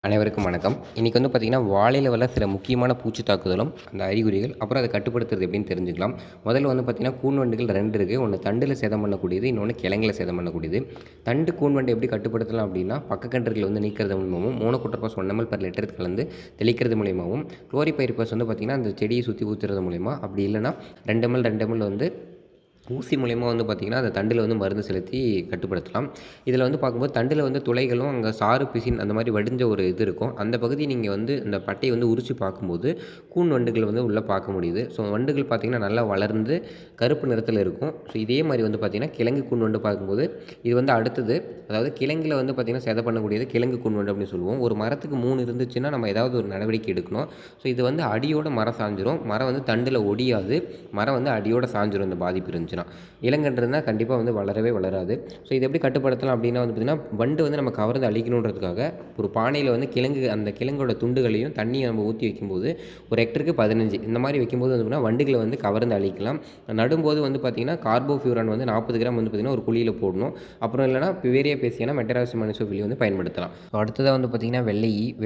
அனைவருக்கும் வணக்கம். இன்றைக்கி வந்து பார்த்திங்கன்னா, வாழையில வர சில முக்கியமான பூச்சி தாக்குதலும், அந்த அறிகுறிகள், அப்புறம் அதை கட்டுப்படுத்துறது எப்படின்னு தெரிஞ்சுக்கலாம். முதல்ல வந்து பார்த்திங்கன்னா, கூன்வண்டுகள் 2 இருக்குது. ஒன்று தண்டில் சேதம் பண்ணக்கூடியது, இன்னொன்று கிழங்குல சேதம் பண்ணக்கூடியது. தண்டு கூன்வண்டை எப்படி கட்டுப்படுத்தலாம் அப்படின்னா, பக்கக்கன்றுகளை வந்து நீக்கிறது மூலமாகவும், மோனோகுட்டோபாஸ் 1 ml per லிட்டர் கலந்து தெளிக்கிறது மூலியமாகவும், குளோரிபைரிபாஸ் வந்து பார்த்திங்கன்னா, அந்த செடியை சுற்றி ஊற்றுறது மூலிமா, அப்படி இல்லைனா 2 ml 2 ml வந்து ஊசி மூலியமாக வந்து பார்த்திங்கன்னா, அந்த தண்டில் வந்து மருந்து செலுத்தி கட்டுப்படுத்தலாம். இதில் வந்து பார்க்கும்போது தண்டில் வந்து துளைகளும், அங்கே சாறு, பிசின் அந்த மாதிரி வடிஞ்ச ஒரு இது இருக்கும். அந்த பகுதியை நீங்கள் வந்து அந்த பட்டையை வந்து உரித்து பார்க்கும்போது கூன் வண்டுகள் வந்து உள்ளே பார்க்க முடியுது. ஸோ வண்டுகள் பார்த்திங்கன்னா நல்லா வளர்ந்து கருப்பு நிறத்தில் இருக்கும். ஸோ இதே மாதிரி வந்து பார்த்திங்கன்னா, கிழங்கு கூன் வண்டு பார்க்கும்போது இது வந்து அடுத்தது, அதாவது கிழங்கில் வந்து பார்த்திங்கன்னா சேதம் பண்ணக்கூடியது கிழங்கு கூன் வண்டு அப்படின்னு சொல்லுவோம். ஒரு மரத்துக்கு 3 இருந்துச்சுன்னா நம்ம ஏதாவது ஒரு நடவடிக்கை எடுக்கணும். ஸோ இது வந்து அடியோட மரம் சாஞ்சிரும். மரம் வந்து தண்டில் ஒடியாது. மரம் வந்து அடியோட சாஞ்சிரும் இந்த பாதிப்பு இருந்துச்சுன்னா. இளங்கன்று இருந்தால் கண்டிப்பாக வந்து வளரவே வளராது. ஸோ இது எப்படி கட்டுப்படுத்தலாம் அப்படின்னா வந்து பார்த்திங்கன்னா, வண்டு வந்து நம்ம கவர்ந்து அழிக்கணுன்றதுக்காக ஒரு பானையில் வந்து அந்த கிழங்கோட துண்டுகளையும் தண்ணியை நம்ம ஊற்றி வைக்கும்போது ஒரு ஹெக்டருக்கு 15 இந்த மாதிரி வைக்கும்போது வந்து பார்த்திங்கன்னா, வண்டுகளை வந்து கவர்ந்து அழிக்கலாம். நடும்போது வந்து பார்த்திங்கன்னா, கார்போஃபியூரான் வந்து 40 கிராம் வந்து பார்த்திங்கன்னா ஒரு குழியில் போடணும். அப்புறம் இல்லைனா பிவேரியா பேசியானா மெட்டராசியம் அனிசோஃபிலி வந்து பயன்படுத்தலாம். அடுத்ததாக வந்து பார்த்திங்கன்னா,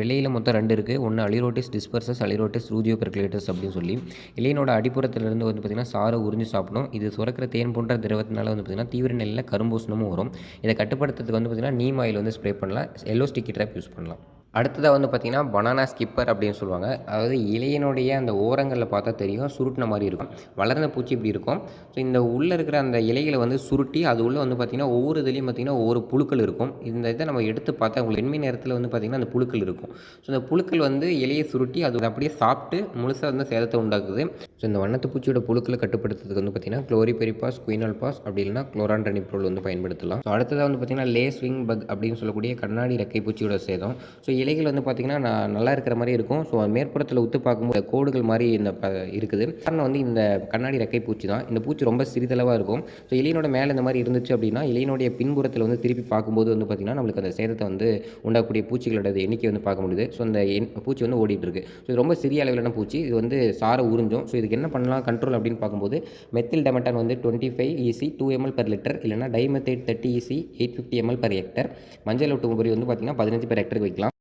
வெள்ளையில் மொத்தம் 2 இருக்குது. ஒன்று அலிரோட்டிஸ் டிஸ்பர்சஸ், அலிரோட்டிஸ் ரூஜியோ பெர்குலேட்டஸ் அப்படின்னு சொல்லி இலையினோட அடிப்புறத்திலிருந்து வந்து பார்த்திங்கன்னா சாறை உறிஞ்சி சாப்பிடும். இது சுரக்கிற தேன் போன்ற திரவத்தினால வந்து பார்த்திங்கன்னா தீவிர நிலையில் கரும்பூசணமும் வரும். இதை கட்டுப்படுத்துறதுக்கு வந்து பார்த்திங்கன்னா நீம் ஆயில் வந்து ஸ்ப்ரே பண்ணலாம். எல்லோ ஸ்டிக்கி ட்ராப் யூஸ் பண்ணலாம். அடுத்ததாக வந்து பார்த்திங்கன்னா, பனானா ஸ்கிப்பர் அப்படின்னு சொல்லுவாங்க. அதாவது இலையினுடைய அந்த ஓரங்களில் பார்த்தா தெரியும், சுருட்டின மாதிரி இருக்கும். வளர்ந்த பூச்சி இப்படி இருக்கும். ஸோ இந்த உள்ளே இருக்கிற அந்த இலைகளை வந்து சுருட்டி அது உள்ளே வந்து பார்த்திங்கன்னா, ஒவ்வொரு இதுலேயும் பார்த்திங்கன்னா ஒவ்வொரு புழுக்கள் இருக்கும். இந்த இதை நம்ம எடுத்து பார்த்தா உங்களுக்கு வெண்மை நேரத்தில் வந்து பார்த்திங்கன்னா அந்த புழுக்கள் இருக்கும். ஸோ இந்த புழுக்கள் வந்து இலையை சுருட்டி அது அப்படியே சாப்பிட்டு முழுசாக வந்து சேதத்தை உண்டாக்குது. ஸோ இந்த வண்ணத்து பூச்சியோட புழுக்களை கட்டுப்படுத்துறதுக்கு வந்து பார்த்திங்கன்னா, குளோரிபெரிபாஸ், குயினால்பாஸ் அப்படி இல்லைனா குளோரான்ட்ரனிப்ரோல் வந்து பயன்படுத்தலாம். ஸோ அடுத்ததாக வந்து பார்த்திங்கன்னா, லேஸ்விங் பக் அப்படின்னு சொல்லக்கூடிய கண்ணாடி ரெக்கை பூச்சியோட சேதம். ஸோ இலைகள் வந்து பார்த்திங்கன்னா நல்லா இருக்கிற மாதிரி இருக்கும். ஸோ மேற்புறத்தில் உத்து பார்க்கும்போது கோடுகள் மாதிரி இந்த இருக்குது. காரணம் வந்து இந்த கண்ணாடி ரெக்கை பூச்சி தான். இந்த பூச்சி ரொம்ப சிறிதளவாக இருக்கும். ஸோ இலையினோட மேலே இந்த மாதிரி இருந்துச்சு அப்படின்னா, இலையினுடைய பின்புறத்தில் வந்து திருப்பி பார்க்கும்போது வந்து பார்த்திங்கன்னா, நம்மளுக்கு அந்த சேதத்தை வந்து உண்டாகக்கூடிய பூச்சிகளோட எண்ணிக்கை வந்து பார்க்க முடியுது. ஸோ அந்த பூச்சி வந்து ஓடிட்டு இருக்கு. ஸோ இது ரொம்ப சிறிய அளவிலான பூச்சி. இது வந்து சாரை உறிஞ்சும். ஸோ இதுக்கு என்ன பண்ணலாம் கண்ட்ரோல் அப்படின்னு பார்க்கும்போது, மெத்தில் டெமட்டான் வந்து 25 EC 2 ml per லிட்டர் இல்லைனா டைமெத்தேட் 30 EC 850 ml per ஹெக்டர், மஞ்சள் ஒட்டு முபரி வந்து பார்த்திங்கன்னா 15 per ஹெக்டருக்கு வைக்கலாம்.